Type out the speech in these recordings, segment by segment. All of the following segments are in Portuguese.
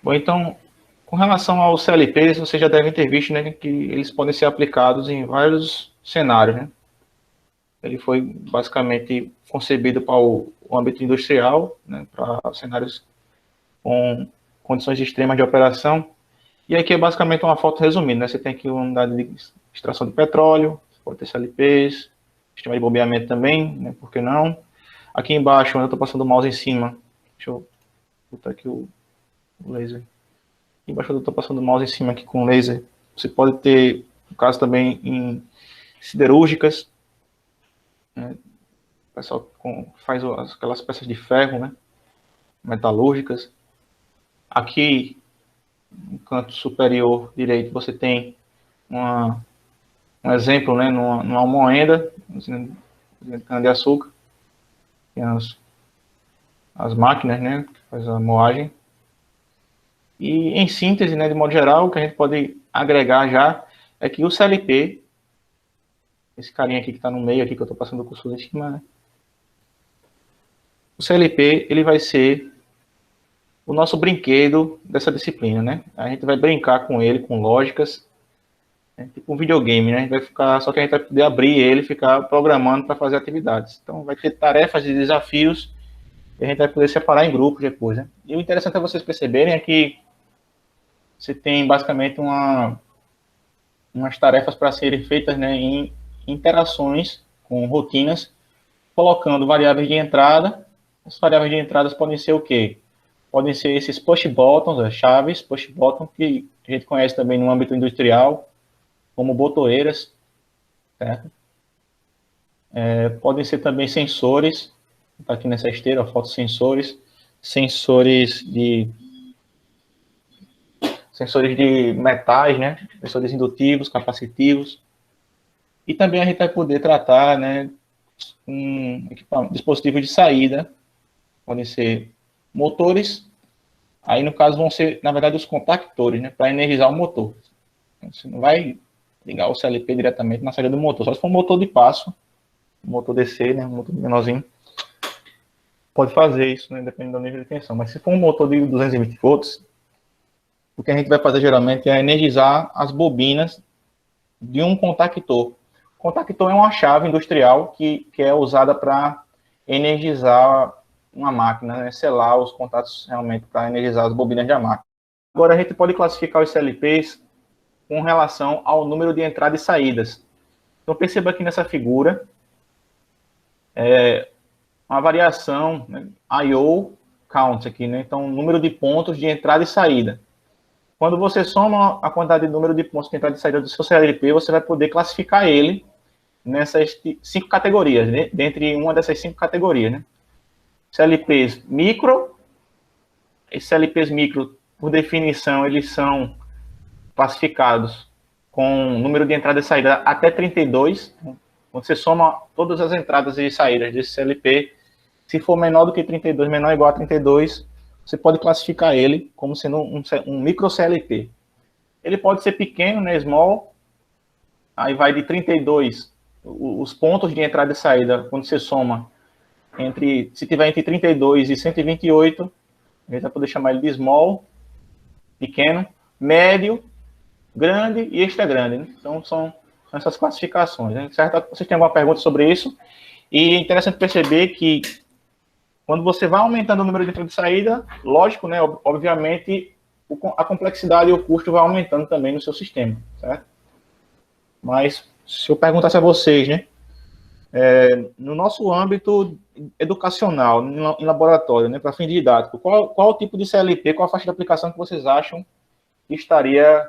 Bom, então, com relação aos CLPs, vocês já devem ter visto, né, que eles podem ser aplicados em vários cenários, né? Ele foi basicamente concebido para o âmbito industrial, né, para cenários com condições extremas de operação. E aqui é basicamente uma foto resumida, né? Você tem aqui uma unidade de extração de petróleo, pode ter CLPs, sistema de bombeamento também, né? Por que não? Aqui embaixo, onde eu estou passando o mouse em cima, deixa eu botar aqui o laser. Aqui embaixo eu estou passando o mouse em cima aqui com o laser. Você pode ter, no caso também, em siderúrgicas, né? O pessoal faz aquelas peças de ferro, né? Metalúrgicas. Aqui, no canto superior direito, você tem um exemplo, né? Numa moenda, de cana-de-açúcar. Tem as máquinas, né? Que faz a moagem. E em síntese, né, de modo geral, o que a gente pode agregar já é que o CLP, esse carinha aqui que está no meio aqui, que eu estou passando o cursor em cima, né? O CLP, ele vai ser o nosso brinquedo dessa disciplina, né? A gente vai brincar com ele, com lógicas, né? Tipo um videogame, né? A gente vai ficar, só que a gente vai poder abrir ele e ficar programando para fazer atividades. Então, vai ter tarefas e desafios e a gente vai poder separar em grupos depois, né? E o interessante é vocês perceberem é que você tem basicamente umas tarefas para serem feitas, né, em interações com rotinas, colocando variáveis de entrada. As variáveis de entrada podem ser o quê? Podem ser esses push buttons, as chaves push button, que a gente conhece também no âmbito industrial, como botoeiras, certo? Podem ser também sensores, está aqui nessa esteira, a fotossensores, sensores de metais, né? Sensores indutivos, capacitivos. E também a gente vai poder tratar, né, um dispositivo de saída, podem ser motores, aí no caso vão ser, na verdade, os contactores, né, para energizar o motor. Você não vai ligar o CLP diretamente na saída do motor, só se for um motor de passo, um motor DC, né, um motor menorzinho, pode fazer isso, né, dependendo do nível de tensão. Mas se for um motor de 220 volts, o que a gente vai fazer geralmente é energizar as bobinas de um contactor. O contactor é uma chave industrial que é usada para energizar uma máquina, né? Selar os contatos realmente para energizar as bobinas da máquina. Agora a gente pode classificar os CLPs com relação ao número de entradas e saídas. Então perceba aqui nessa figura uma variação, né? I/O count aqui, né? Então número de pontos de entrada e saída. Quando você soma a quantidade de número de pontos de entrada e saída do seu CLP, você vai poder classificar ele nessas 5 categorias, né? Dentre uma dessas 5 categorias, né? CLPs micro. Esses CLPs micro, por definição, eles são classificados com número de entrada e saída até 32. Quando você soma todas as entradas e saídas desse CLP, se for menor do que 32, menor ou igual a 32, você pode classificar ele como sendo um micro CLP. Ele pode ser pequeno, né, small, aí vai de 32, os pontos de entrada e saída, quando você soma, se tiver entre 32 e 128, a gente vai poder chamar ele de small, pequeno, médio, grande e extra grande, né? Então são essas classificações, né? Certo? Vocês têm alguma pergunta sobre isso? E é interessante perceber que quando você vai aumentando o número de entrada e saída, lógico, né? Obviamente, a complexidade e o custo vai aumentando também no seu sistema, certo? Mas, se eu perguntasse a vocês, né? No nosso âmbito educacional, em laboratório, né? Para fim didático, qual o tipo de CLP, qual a faixa de aplicação que vocês acham que estaria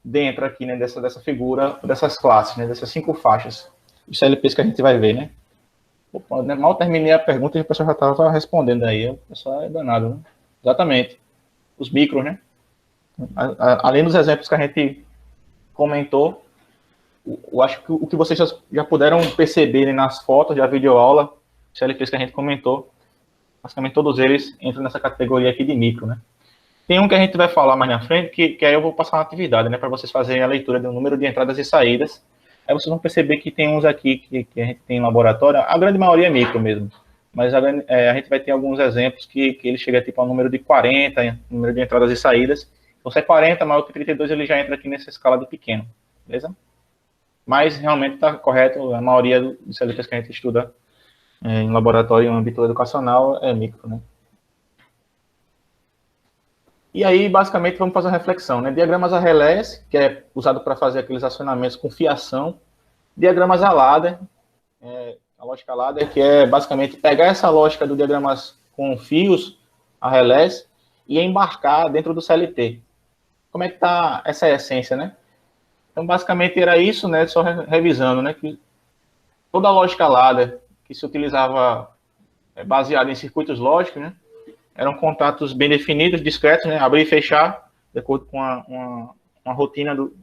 dentro aqui, né? Dessa figura, dessas classes, né? Dessas 5 faixas, os CLPs que a gente vai ver, né? Opa, mal terminei a pergunta e o pessoal já estava respondendo aí. O pessoal é danado, né? Exatamente. Os micros, né? Além dos exemplos que a gente comentou, eu acho que o que vocês já puderam perceber, né, nas fotos da videoaula, os CLPs que a gente comentou, basicamente todos eles entram nessa categoria aqui de micro, né? Tem um que a gente vai falar mais na frente, que aí eu vou passar uma atividade, né, para vocês fazerem a leitura do número de entradas e saídas. Aí vocês vão perceber que tem uns aqui que a gente tem em laboratório, a grande maioria é micro mesmo. mas a gente vai ter alguns exemplos que ele chega tipo ao número de 40, número de entradas e saídas. Então, se é 40 maior que 32, ele já entra aqui nessa escala de pequeno, beleza? Mas realmente está correto, a maioria dos CLTs que a gente estuda em laboratório, em âmbito educacional, é micro, né? E aí, basicamente, vamos fazer uma reflexão, né? Diagramas a relés, que é usado para fazer aqueles acionamentos com fiação. Diagramas a ladder, a lógica ladder, que é basicamente pegar essa lógica do diagramas com fios a relés e embarcar dentro do CLT. Como é que está essa essência, né? Então, basicamente, era isso, né? Só revisando, né? Que toda a lógica ladder que se utilizava baseada em circuitos lógicos, né? Eram contatos bem definidos, discretos, né? Abrir e fechar, de acordo com uma rotina do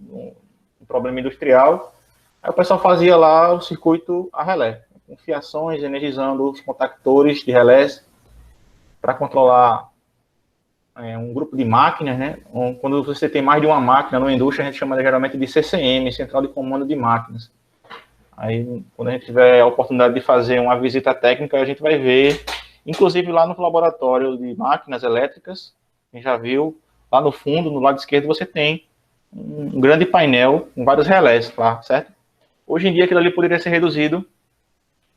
problema industrial. Aí o pessoal fazia lá o circuito a relé, com fiações, energizando os contactores de relés para controlar um grupo de máquinas, né? Quando você tem mais de uma máquina na indústria, a gente chama geralmente de CCM, Central de Comando de Máquinas. Aí, quando a gente tiver a oportunidade de fazer uma visita técnica, a gente vai ver, inclusive lá no laboratório de máquinas elétricas, quem já viu, lá no fundo, no lado esquerdo, você tem um grande painel com vários relés lá, certo? Hoje em dia, aquilo ali poderia ser reduzido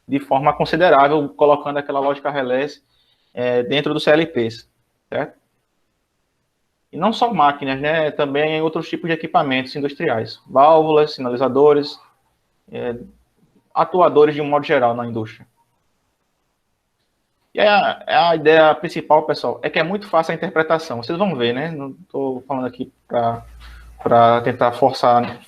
de forma considerável, colocando aquela lógica relés dentro dos CLPs, certo? E não só máquinas, né? Também em outros tipos de equipamentos industriais, válvulas, sinalizadores, atuadores de um modo geral na indústria. E a ideia principal, pessoal, é que é muito fácil a interpretação. Vocês vão ver, né? Não estou falando aqui para tentar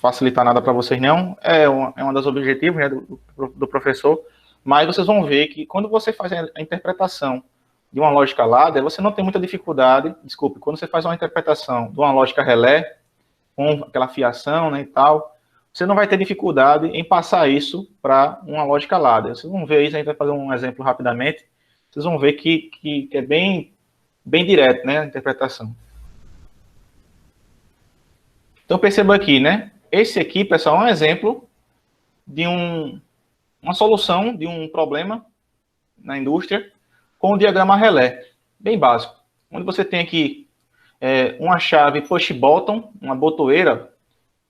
facilitar nada para vocês, não. É uma das objetivos, né, do professor. Mas vocês vão ver que quando você faz a interpretação de uma lógica ladder, você não tem muita dificuldade. Desculpe, quando você faz uma interpretação de uma lógica relé, com aquela fiação, né, e tal, você não vai ter dificuldade em passar isso para uma lógica ladder. Vocês vão ver isso, a gente vai fazer um exemplo rapidamente. Vocês vão ver que é bem direto, né, a interpretação. Então, perceba aqui, né? Esse aqui, pessoal, é um exemplo de uma solução de um problema na indústria com o diagrama relé, bem básico. Onde você tem aqui uma chave push button, uma botoeira,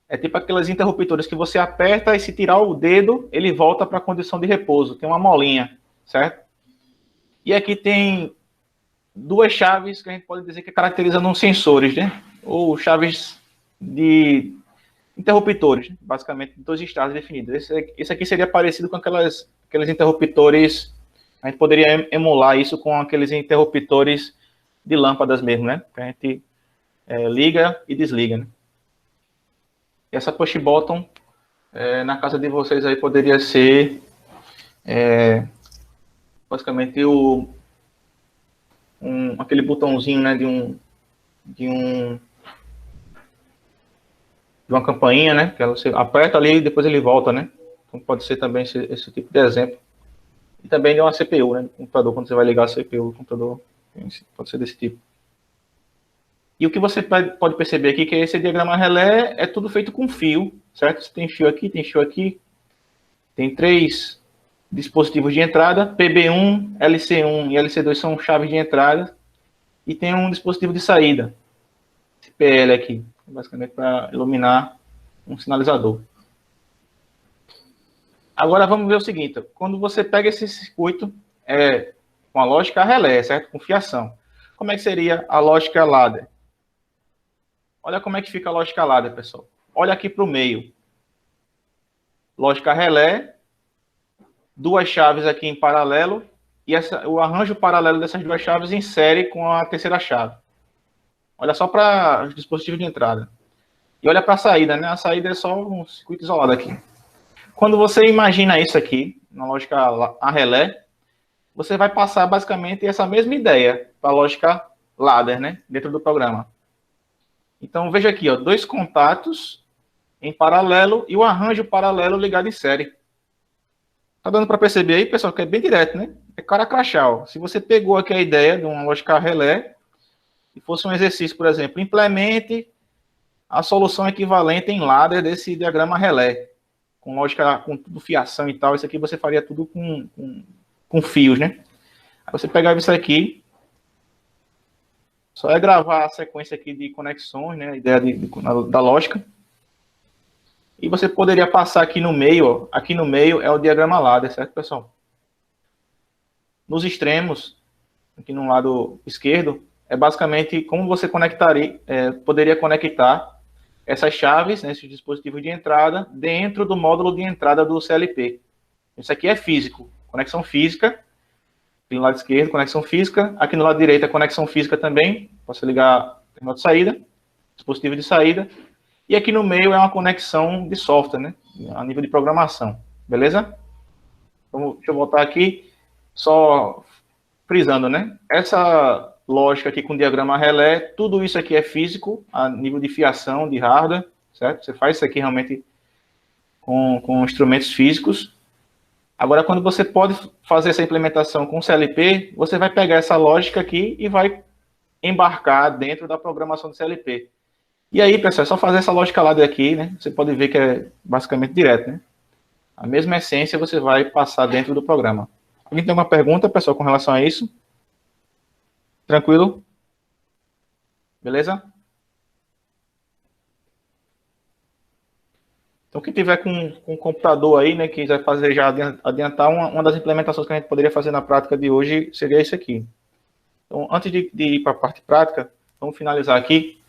é tipo aquelas interruptores que você aperta e se tirar o dedo, ele volta para a condição de repouso. Tem uma molinha, certo? E aqui tem duas chaves que a gente pode dizer que caracterizam sensores, né? Ou chaves de interruptores, basicamente, dois estados definidos. Esse aqui seria parecido com aqueles interruptores, a gente poderia emular isso com aqueles interruptores de lâmpadas mesmo, né? Que a gente liga e desliga, né? E essa push button, na casa de vocês aí, poderia ser basicamente aquele botãozinho, né, de uma campainha, né, que você aperta ali e depois ele volta, né. Então pode ser também esse tipo de exemplo. E também de uma CPU, né, do computador, quando você vai ligar a CPU do computador, pode ser desse tipo. E o que você pode perceber aqui que esse diagrama relé é tudo feito com fio, certo? Você tem fio aqui, tem 3 dispositivos de entrada, PB1, LC1 e LC2 são chaves de entrada, e tem um dispositivo de saída, esse PL aqui, basicamente para iluminar um sinalizador. Agora vamos ver o seguinte, quando você pega esse circuito com a lógica relé, certo? Com fiação, como é que seria a lógica ladder? Olha como é que fica a lógica ladder, pessoal. Olha aqui para o meio. Lógica relé, duas chaves aqui em paralelo, e o arranjo paralelo dessas duas chaves insere com a terceira chave. Olha só para os dispositivos de entrada. E olha para a saída, né? A saída é só um circuito isolado aqui. Quando você imagina isso aqui, na lógica a relé, você vai passar basicamente essa mesma ideia para a lógica ladder, né? Dentro do programa. Então, veja aqui, ó, 2 contatos em paralelo e o arranjo paralelo ligado em série. Tá dando para perceber aí, pessoal, que é bem direto, né? É cara crachá. Se você pegou aqui a ideia de uma lógica relé, e fosse um exercício, por exemplo, implemente a solução equivalente em ladder desse diagrama relé, com lógica, com tudo fiação e tal, isso aqui você faria tudo com fios, né? Você pegava isso aqui, só é gravar a sequência aqui de conexões, né? A ideia da lógica. E você poderia passar aqui no meio, ó. Aqui no meio é o diagrama ladder, certo, pessoal? Nos extremos, aqui no lado esquerdo, é basicamente como você conectaria, poderia conectar essas chaves, né, esses dispositivos de entrada, dentro do módulo de entrada do CLP. Isso aqui é físico, conexão física. Aqui no lado esquerdo, conexão física. Aqui no lado direito, é conexão física também. Posso ligar terminal de saída, dispositivo de saída. E aqui no meio é uma conexão de software, né? A nível de programação. Beleza? Então, deixa eu voltar aqui. Só frisando, né? Essa lógica aqui com diagrama relé, tudo isso aqui é físico, a nível de fiação, de hardware, certo? Você faz isso aqui realmente com instrumentos físicos. Agora, quando você pode fazer essa implementação com CLP, você vai pegar essa lógica aqui e vai embarcar dentro da programação do CLP. E aí, pessoal, é só fazer essa lógica lá daqui, né? Você pode ver que é basicamente direto, né? A mesma essência você vai passar dentro do programa. Alguém tem alguma pergunta, pessoal, com relação a isso? Tranquilo? Beleza? Então, quem tiver com um computador aí, né, quiser fazer já adiantar, uma das implementações que a gente poderia fazer na prática de hoje seria isso aqui. Então, antes de ir para a parte prática, vamos finalizar aqui.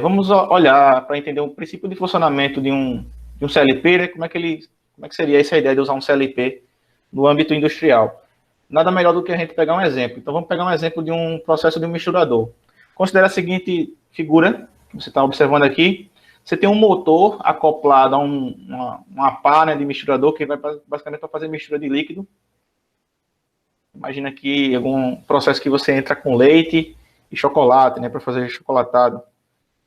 Vamos olhar para entender o princípio de funcionamento de um CLP, né, como é que seria essa ideia de usar um CLP no âmbito industrial. Nada melhor do que a gente pegar um exemplo. Então, vamos pegar um exemplo de um processo de um misturador. Considere a seguinte figura, que você está observando aqui. Você tem um motor acoplado a uma pá, né, de misturador, que vai basicamente para fazer mistura de líquido. Imagina aqui algum processo que você entra com leite e chocolate, né, para fazer chocolatado.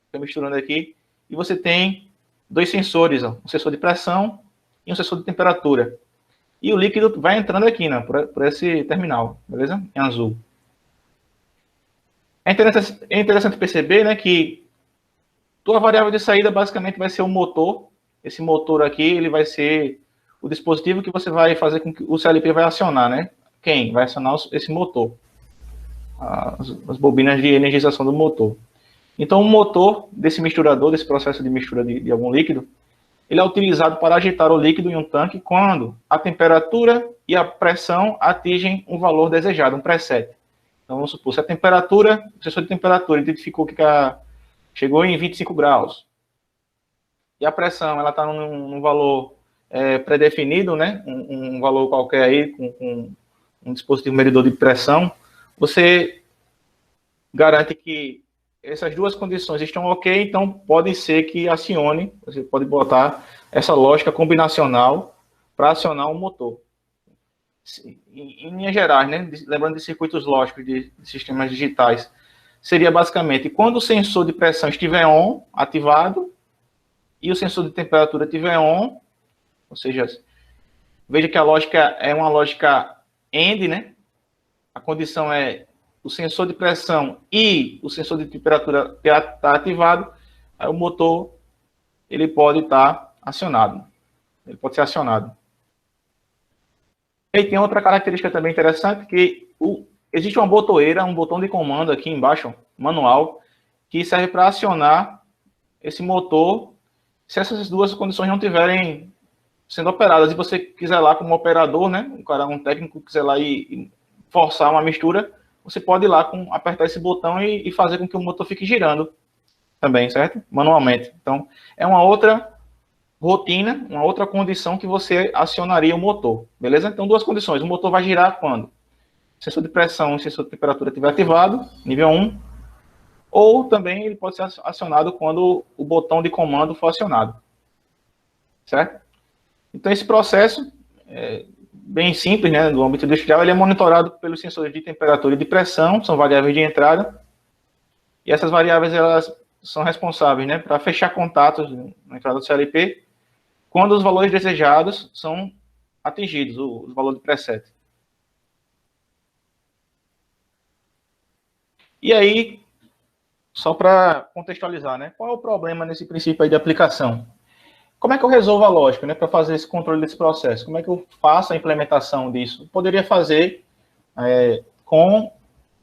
Estou misturando aqui. E você tem dois sensores, ó, um sensor de pressão e um sensor de temperatura. E o líquido vai entrando aqui, né, por esse terminal, beleza? Em azul. É interessante perceber, né, que tua variável de saída basicamente vai ser o motor. Esse motor aqui, ele vai ser o dispositivo que você vai fazer com que o CLP vai acionar, né? Quem vai acionar esse motor? As bobinas de energização do motor. Então, o motor desse misturador, desse processo de mistura de algum líquido, ele é utilizado para agitar o líquido em um tanque quando a temperatura e a pressão atingem um valor desejado, um preset. Então, vamos supor, se a temperatura, o sensor de temperatura identificou que chegou em 25 graus, e a pressão ela está num valor pré-definido, né? Um valor qualquer aí, com um dispositivo medidor de pressão, você garante que essas duas condições estão ok, então pode ser que acione, você pode botar essa lógica combinacional para acionar o motor. Em linhas gerais, né? Lembrando de circuitos lógicos de sistemas digitais, seria basicamente quando o sensor de pressão estiver on, ativado, e o sensor de temperatura estiver on, ou seja, veja que a lógica é uma lógica AND, né? A condição é o sensor de pressão e o sensor de temperatura está ativado, aí o motor ele pode estar acionado. Ele pode ser acionado. E tem outra característica também interessante, que existe uma botoeira, um botão de comando aqui embaixo, manual, que serve para acionar esse motor se essas duas condições não estiverem sendo operadas. E você quiser lá como operador, né, um técnico quiser lá e forçar uma mistura, você pode ir lá apertar esse botão e fazer com que o motor fique girando também, certo? Manualmente. Então, é uma outra rotina, uma outra condição que você acionaria o motor, beleza? Então, duas condições. O motor vai girar quando o sensor de pressão e o sensor de temperatura estiver ativado, nível 1, ou também ele pode ser acionado quando o botão de comando for acionado, certo? Então, esse processo bem simples, né, do âmbito industrial, ele é monitorado pelos sensores de temperatura e de pressão, são variáveis de entrada, e essas variáveis elas são responsáveis, né, para fechar contatos na entrada do CLP quando os valores desejados são atingidos, o valor de preset. E aí, só para contextualizar, né, qual é o problema nesse princípio aí de aplicação? Como é que eu resolvo a lógica, né, para fazer esse controle desse processo? Como é que eu faço a implementação disso? Eu poderia fazer com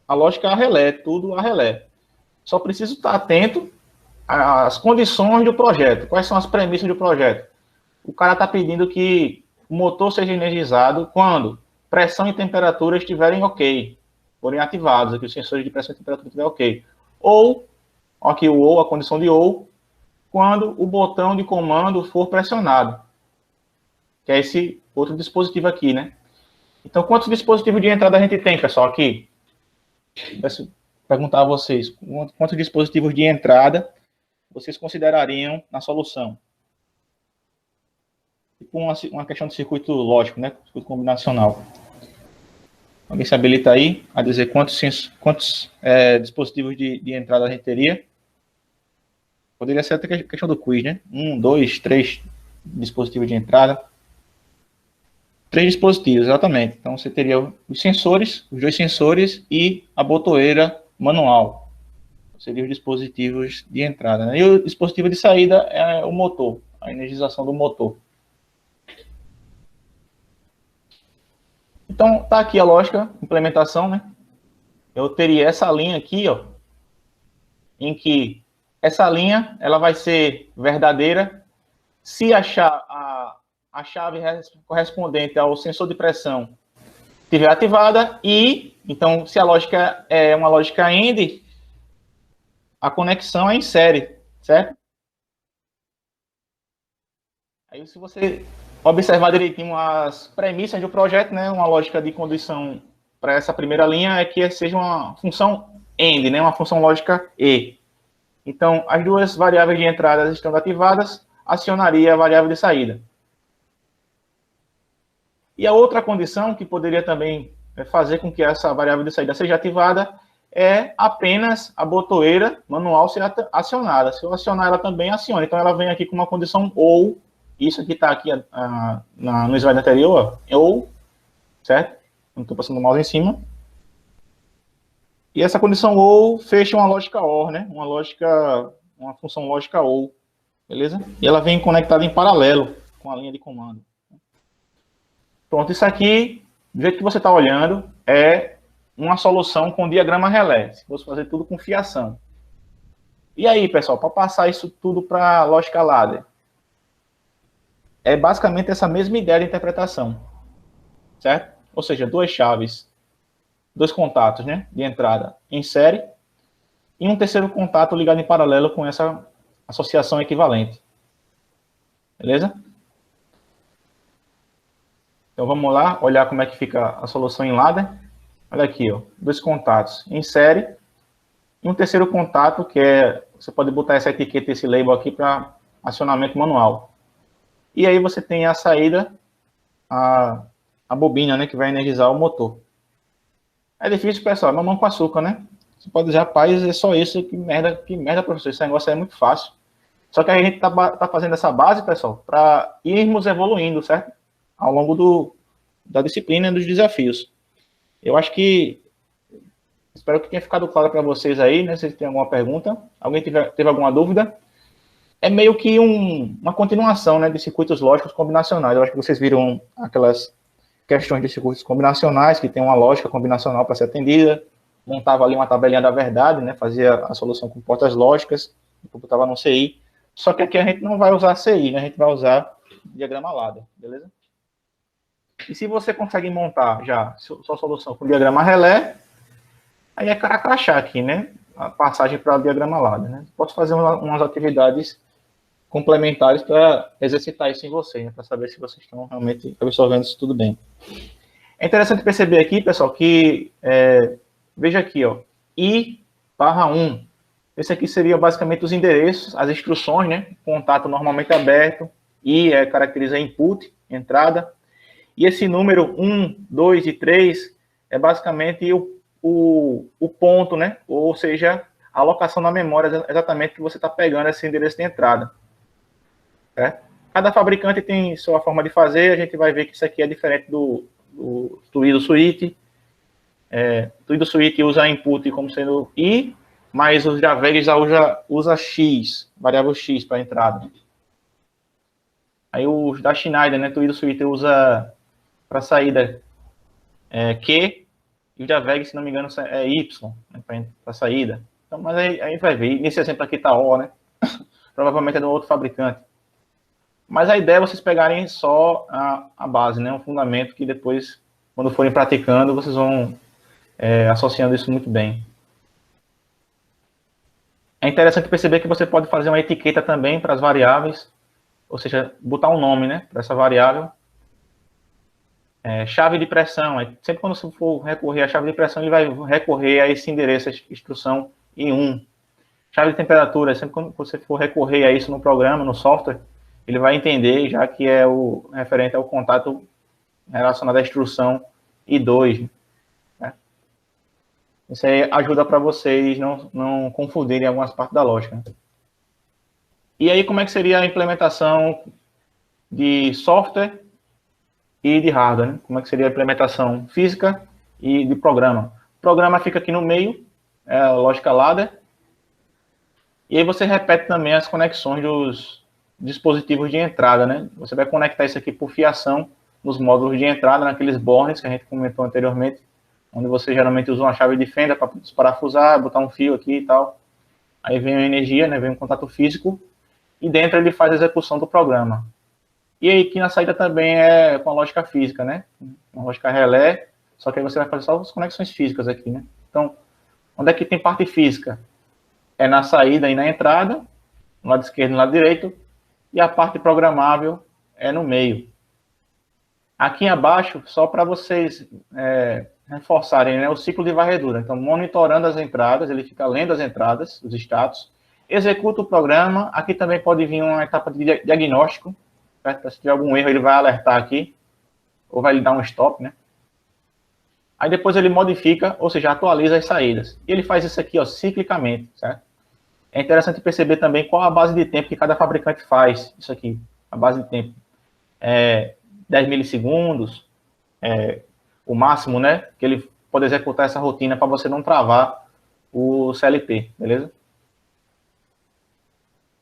a lógica a relé, tudo a relé. Só preciso estar atento às condições do projeto. Quais são as premissas do projeto? O cara está pedindo que o motor seja energizado quando pressão e temperatura estiverem ok, forem ativados, que os sensores de pressão e temperatura estiverem ok. Ou, aqui o ou, a condição de ou, quando o botão de comando for pressionado, que é esse outro dispositivo aqui, né? Então, quantos dispositivos de entrada a gente tem, pessoal, aqui? Vou perguntar a vocês, quantos dispositivos de entrada vocês considerariam na solução? Tipo uma questão de circuito lógico, né? Circuito combinacional. Alguém se habilita aí a dizer quantos dispositivos de entrada a gente teria? Poderia ser até questão do quiz, né? 1, 2, 3 dispositivos de entrada. 3 dispositivos, exatamente. Então, você teria os sensores, os 2 sensores e a botoeira manual. Seriam os dispositivos de entrada, né? E o dispositivo de saída é o motor, a energização do motor. Então, tá aqui a lógica, implementação, né? Eu teria essa linha aqui, ó, em que essa linha, ela vai ser verdadeira se a chave correspondente ao sensor de pressão estiver ativada e, então, se a lógica é uma lógica AND, a conexão é em série, certo? Aí, se você observar direitinho as premissas do projeto, né, uma lógica de condição para essa primeira linha é que seja uma função AND, né, uma função lógica E. Então, as duas variáveis de entrada estando ativadas, acionaria a variável de saída. E a outra condição que poderia também fazer com que essa variável de saída seja ativada é apenas a botoeira manual ser acionada. Se eu acionar, ela também aciona. Então, ela vem aqui com uma condição ou, isso aqui está aqui no slide anterior, ou, certo? Não estou passando o mouse em cima. E essa condição ou fecha uma lógica OR, né? Uma função lógica ou, beleza? E ela vem conectada em paralelo com a linha de comando. Pronto, isso aqui, do jeito que você está olhando, é uma solução com diagrama relé, se fosse fazer tudo com fiação. E aí, pessoal, para passar isso tudo para a lógica ladder? É basicamente essa mesma ideia de interpretação, certo? Ou seja, 2 chaves, 2 contatos, né, de entrada em série, e um terceiro contato ligado em paralelo com essa associação equivalente. Beleza? Então vamos lá, olhar como é que fica a solução em ladder. Olha aqui, ó, 2 contatos em série, e um terceiro contato que você pode botar essa etiqueta, esse label aqui para acionamento manual. E aí você tem a saída, a bobina, né, que vai energizar o motor. É difícil, pessoal, é mamão com açúcar, né? Você pode dizer, rapaz, é só isso, que merda, professor, esse negócio é muito fácil. Só que a gente tá fazendo essa base, pessoal, para irmos evoluindo, certo? Ao longo da disciplina e dos desafios. Eu acho que, espero que tenha ficado claro para vocês aí, né? Se tem alguma pergunta, alguém teve alguma dúvida? É meio que uma continuação, né, de circuitos lógicos combinacionais. Eu acho que vocês viram aquelas questões de circuitos combinacionais, que tem uma lógica combinacional para ser atendida, montava ali uma tabelinha da verdade, né, fazia a solução com portas lógicas, botava no CI, só que aqui a gente não vai usar CI, né, a gente vai usar diagrama ladder, beleza? E se você consegue montar já sua solução com diagrama relé, aí é cara crachá aqui, né, a passagem para o diagrama ladder, né? Posso fazer umas atividades complementares para exercitar isso em vocês, né, para saber se vocês estão realmente absorvendo isso tudo bem. É interessante perceber aqui, pessoal, que, veja aqui, ó, I/1, esse aqui seria basicamente os endereços, as instruções, né, contato normalmente aberto, I caracteriza input, entrada, e esse número 1, 2 e 3 é basicamente o ponto, né, ou seja, a alocação na memória exatamente que você está pegando esse endereço de entrada. Cada fabricante tem sua forma de fazer, a gente vai ver que isso aqui é diferente do Tuido Suite. Tuido Suite usa input como sendo I, mas os Javegas usa X, variável X para entrada. Aí os da Schneider, né, Tuido Suite usa para saída Q, e o de AVEG, se não me engano, é Y, né, para a saída. Então, mas aí a gente vai ver. Nesse exemplo aqui está O, né? Provavelmente é do outro fabricante. Mas a ideia é vocês pegarem só a base, né? Um fundamento que depois, quando forem praticando, vocês vão associando isso muito bem. É interessante perceber que você pode fazer uma etiqueta também para as variáveis, ou seja, botar um nome, né, para essa variável. Chave de pressão, sempre quando você for recorrer à chave de pressão, ele vai recorrer a esse endereço, a instrução I1. Chave de temperatura, sempre quando você for recorrer a isso no programa, no software, ele vai entender, já que é o referente ao contato relacionado à instrução I2. Né? Isso aí ajuda para vocês não confundirem algumas partes da lógica. Né? E aí, como é que seria a implementação de software e de hardware? Né? Como é que seria a implementação física e de programa? O programa fica aqui no meio, é a lógica ladder. E aí você repete também as conexões dos dispositivos de entrada, né? Você vai conectar isso aqui por fiação nos módulos de entrada, naqueles bornes que a gente comentou anteriormente, onde você geralmente usa uma chave de fenda para desparafusar, botar um fio aqui e tal. Aí vem a energia, né? Vem um contato físico e dentro ele faz a execução do programa. E aí aqui na saída também é com a lógica física, né? Uma lógica relé, só que aí você vai fazer só as conexões físicas aqui, né? Então, onde é que tem parte física? É na saída e na entrada, no lado esquerdo e no lado direito, e a parte programável é no meio. Aqui abaixo, só para vocês reforçarem, né, o ciclo de varredura. Então, monitorando as entradas, ele fica lendo as entradas, os status, executa o programa. Aqui também pode vir uma etapa de diagnóstico, certo? Se tiver algum erro, ele vai alertar aqui, ou vai lhe dar um stop, né? Aí depois ele modifica, ou seja, atualiza as saídas. E ele faz isso aqui, ó, ciclicamente, certo? É interessante perceber também qual a base de tempo que cada fabricante faz isso aqui, a base de tempo. 10 milissegundos, o máximo, né, que ele pode executar essa rotina para você não travar o CLP, beleza?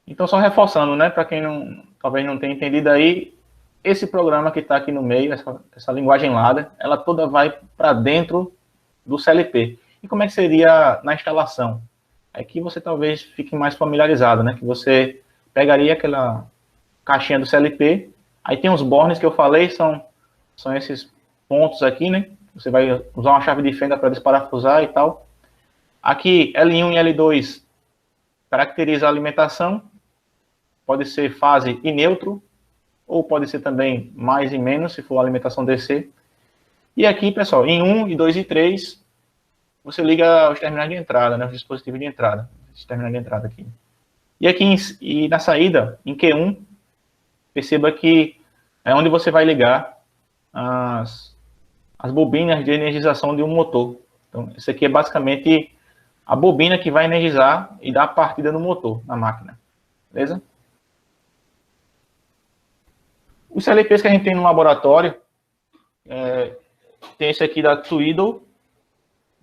Então, só reforçando, né, para quem talvez não tenha entendido aí, esse programa que está aqui no meio, essa linguagem ladder, ela toda vai para dentro do CLP. E como é que seria na instalação? Aqui você talvez fique mais familiarizado, né? Que você pegaria aquela caixinha do CLP, aí tem os bornes que eu falei, são esses pontos aqui, né? Você vai usar uma chave de fenda para desparafusar e tal. Aqui, L1 e L2 caracteriza a alimentação, pode ser fase e neutro, ou pode ser também mais e menos, se for a alimentação DC. E aqui, pessoal, em 1, e 2 e 3, você liga os terminais de entrada, né, os dispositivos de entrada, os terminais de entrada aqui. E aqui, e na saída, em Q1, perceba que é onde você vai ligar as bobinas de energização de um motor. Então, isso aqui é basicamente a bobina que vai energizar e dar a partida no motor, na máquina. Beleza? Os CLPs que a gente tem no laboratório, tem esse aqui da Twiddle,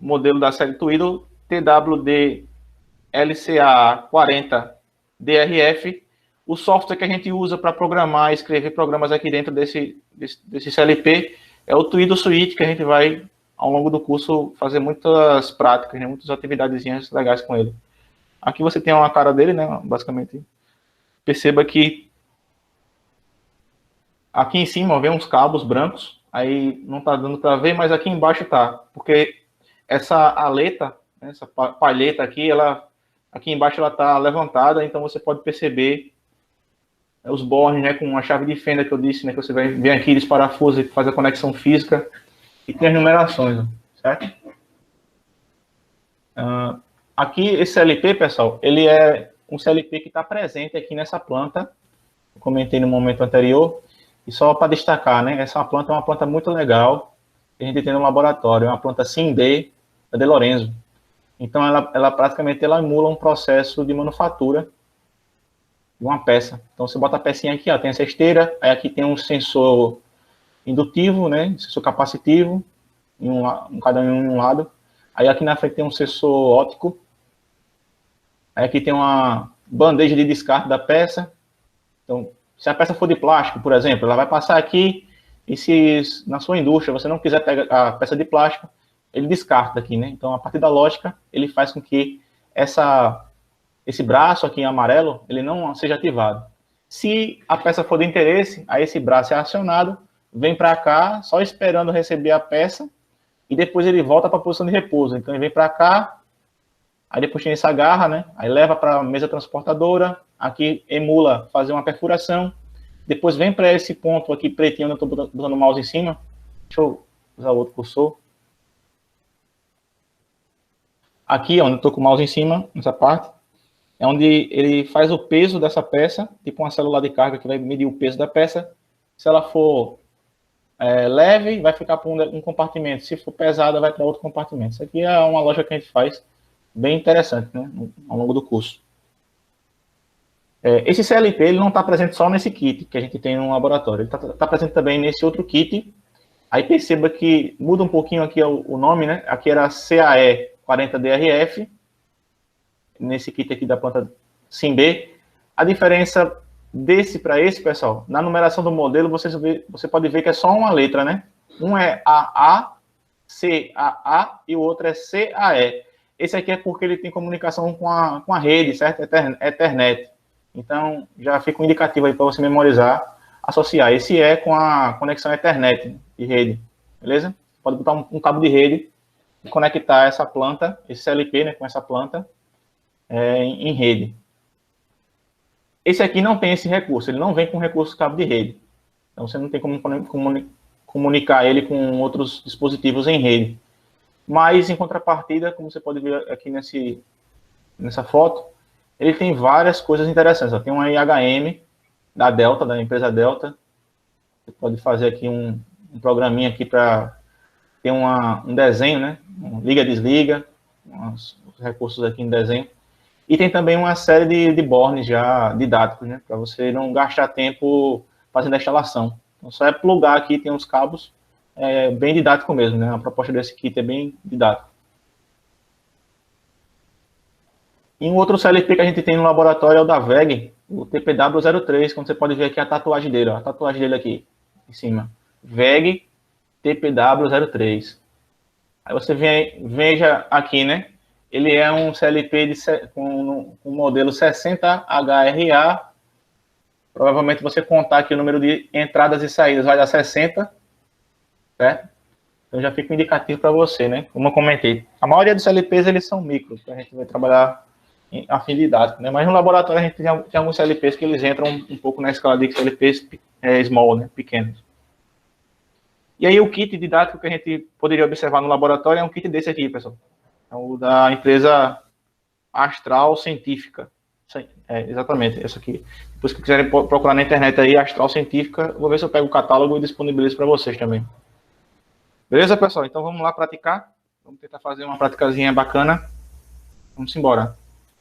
modelo da série Twiddle, TWD LCA40DRF, o software que a gente usa para programar e escrever programas aqui dentro desse CLP é o Twiddle Suite, que a gente vai, ao longo do curso, fazer muitas práticas, né, muitas atividadezinhas legais com ele. Aqui você tem uma cara dele, né, basicamente. Perceba que aqui em cima ó, vem uns cabos brancos, aí não está dando para ver, mas aqui embaixo tá, porque essa aleta, essa palheta aqui, aqui embaixo ela está levantada, então você pode perceber os bornes, né, com a chave de fenda que eu disse, né, que você vai vir aqui, desparafusa e faz a conexão física, e tem as numerações, certo? Aqui, esse CLP, pessoal, ele é um CLP que está presente aqui nessa planta, eu comentei no momento anterior, e só para destacar, né, essa planta é uma planta muito legal, que a gente tem no laboratório, é uma planta SIM-D, da De Lorenzo. Então, ela praticamente emula um processo de manufatura de uma peça. Então, você bota a pecinha aqui, ó, tem essa esteira, aí aqui tem um sensor indutivo, né, sensor capacitivo, cada um em um lado. Aí aqui na frente tem um sensor óptico. Aí aqui tem uma bandeja de descarte da peça. Então, se a peça for de plástico, por exemplo, ela vai passar aqui, e se na sua indústria você não quiser pegar a peça de plástico, ele descarta aqui, né? Então, a partir da lógica, ele faz com que esse braço aqui em amarelo, ele não seja ativado. Se a peça for de interesse, aí esse braço é acionado, vem para cá, só esperando receber a peça, e depois ele volta para a posição de repouso. Então, ele vem para cá, aí depois tem essa garra, né? Aí leva para a mesa transportadora, aqui emula fazer uma perfuração, depois vem para esse ponto aqui pretinho, onde eu estou botando o mouse em cima. Deixa eu usar o outro cursor. Aqui, onde eu estou com o mouse em cima, nessa parte, é onde ele faz o peso dessa peça, tipo uma célula de carga que vai medir o peso da peça. Se ela for leve, vai ficar para um compartimento. Se for pesada, vai para outro compartimento. Isso aqui é uma lógica que a gente faz bem interessante, né, ao longo do curso. Esse CLP ele não está presente só nesse kit que a gente tem no laboratório. Ele está presente também nesse outro kit. Aí perceba que muda um pouquinho aqui o nome, né? Aqui era CAE 40DRF. Nesse kit aqui da planta SIMB. A diferença desse para esse, pessoal, na numeração do modelo, você pode ver que é só uma letra, né? Um é AA, CAA e o outro é CAE. Esse aqui é porque ele tem comunicação com a rede, certo? Ethernet. Então, já fica um indicativo aí para você memorizar, associar. Esse é com a conexão Ethernet de rede, beleza? Pode botar um cabo de rede e conectar essa planta, esse CLP, né, com essa planta, em rede. Esse aqui não tem esse recurso, ele não vem com recurso cabo de rede. Então, você não tem como comunicar ele com outros dispositivos em rede. Mas, em contrapartida, como você pode ver aqui nessa foto, ele tem várias coisas interessantes. Ó. Tem um IHM da Delta, da empresa Delta. Você pode fazer aqui um programinha aqui para ter um desenho, né? Liga, desliga, uns recursos aqui em desenho. E tem também uma série de bornes já didáticos, né? Para você não gastar tempo fazendo a instalação. Então, só é plugar aqui, tem uns cabos, bem didático mesmo, né? A proposta desse kit é bem didático. E um outro CLP que a gente tem no laboratório é o da VEG, o TPW03, como você pode ver aqui a tatuagem dele, ó, a tatuagem dele aqui em cima. VEG TPW03. Aí você veja aqui, né? Ele é um CLP com modelo 60HRA. Provavelmente você contar aqui o número de entradas e saídas vai dar 60, certo? Então já fica um indicativo para você, né? Como eu comentei, a maioria dos CLPs eles são micros, que a gente vai trabalhar em afinidade, né? Mas no laboratório a gente tem alguns CLPs que eles entram um pouco na escala de CLPs small, né? Pequenos. E aí o kit didático que a gente poderia observar no laboratório é um kit desse aqui, pessoal. É o da empresa Astral Científica. Exatamente, esse aqui. Depois que quiserem procurar na internet aí, Astral Científica, vou ver se eu pego o catálogo e disponibilizo para vocês também. Beleza, pessoal? Então vamos lá praticar. Vamos tentar fazer uma praticazinha bacana. Vamos embora.